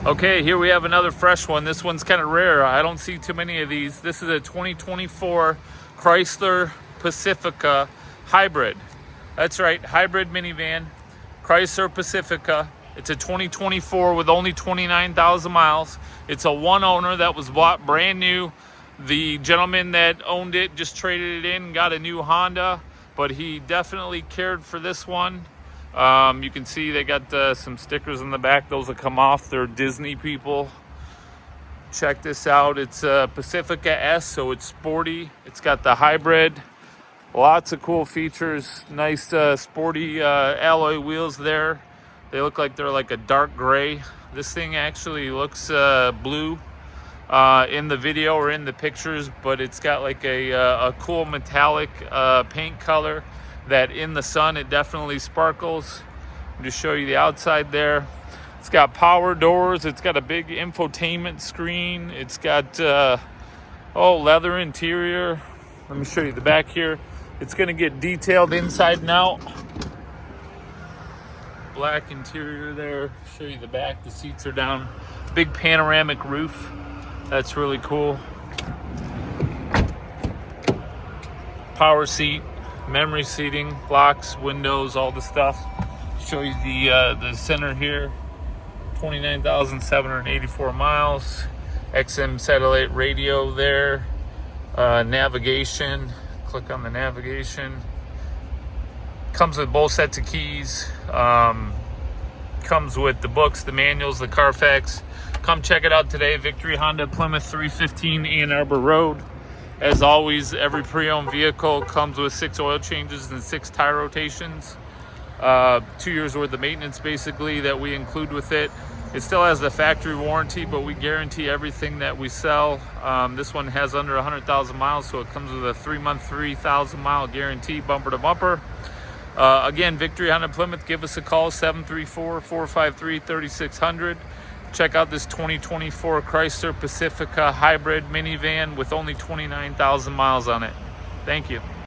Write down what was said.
Okay, here we have another fresh one. This one's kind of rare. I don't see too many of these. This is a 2024 Chrysler Pacifica Hybrid. That's right, hybrid minivan, Chrysler Pacifica. It's a 2024 with only 29,000 miles. It's a one owner that was bought brand new. The gentleman that owned it just traded it in, got a new Honda, but he definitely cared for this one. You can see they got some stickers in the back. Those will come off. They're Disney people. Check this out. It's a Pacifica S, so it's sporty. It's got the hybrid. Lots of cool features. Nice sporty alloy wheels there. They look like they're like a dark gray. This thing actually looks blue in the video or in the pictures, but it's got like a cool metallic paint color that in the sun it definitely sparkles. I'll just show you the outside there. It's got power doors. It's got a big infotainment screen. It's got leather interior. Let me show you the back here. It's going to get detailed inside and out. Black interior there. Show you the back. The seats are down. Big panoramic roof. That's really cool. Power seat, memory seating, locks, windows, all the stuff. Show you the center here. 29,784 miles. XM satellite radio there. Navigation. Click on the navigation. Comes with both sets of keys. Comes with the books, the manuals, the Carfax. Come check it out today. Victory Honda, Plymouth 315 Ann Arbor Road. As always, every pre-owned vehicle comes with 6 oil changes and 6 tire rotations. 2 years worth of maintenance basically that we include with it. It still has the factory warranty, but we guarantee everything that we sell. This one has under 100,000 miles, so it comes with a 3-month, 3,000 mile guarantee, bumper to bumper. Again, Victory Honda Plymouth, give us a call, 734-453-3600. Check out this 2024 Chrysler Pacifica Hybrid minivan with only 29,000 miles on it. Thank you.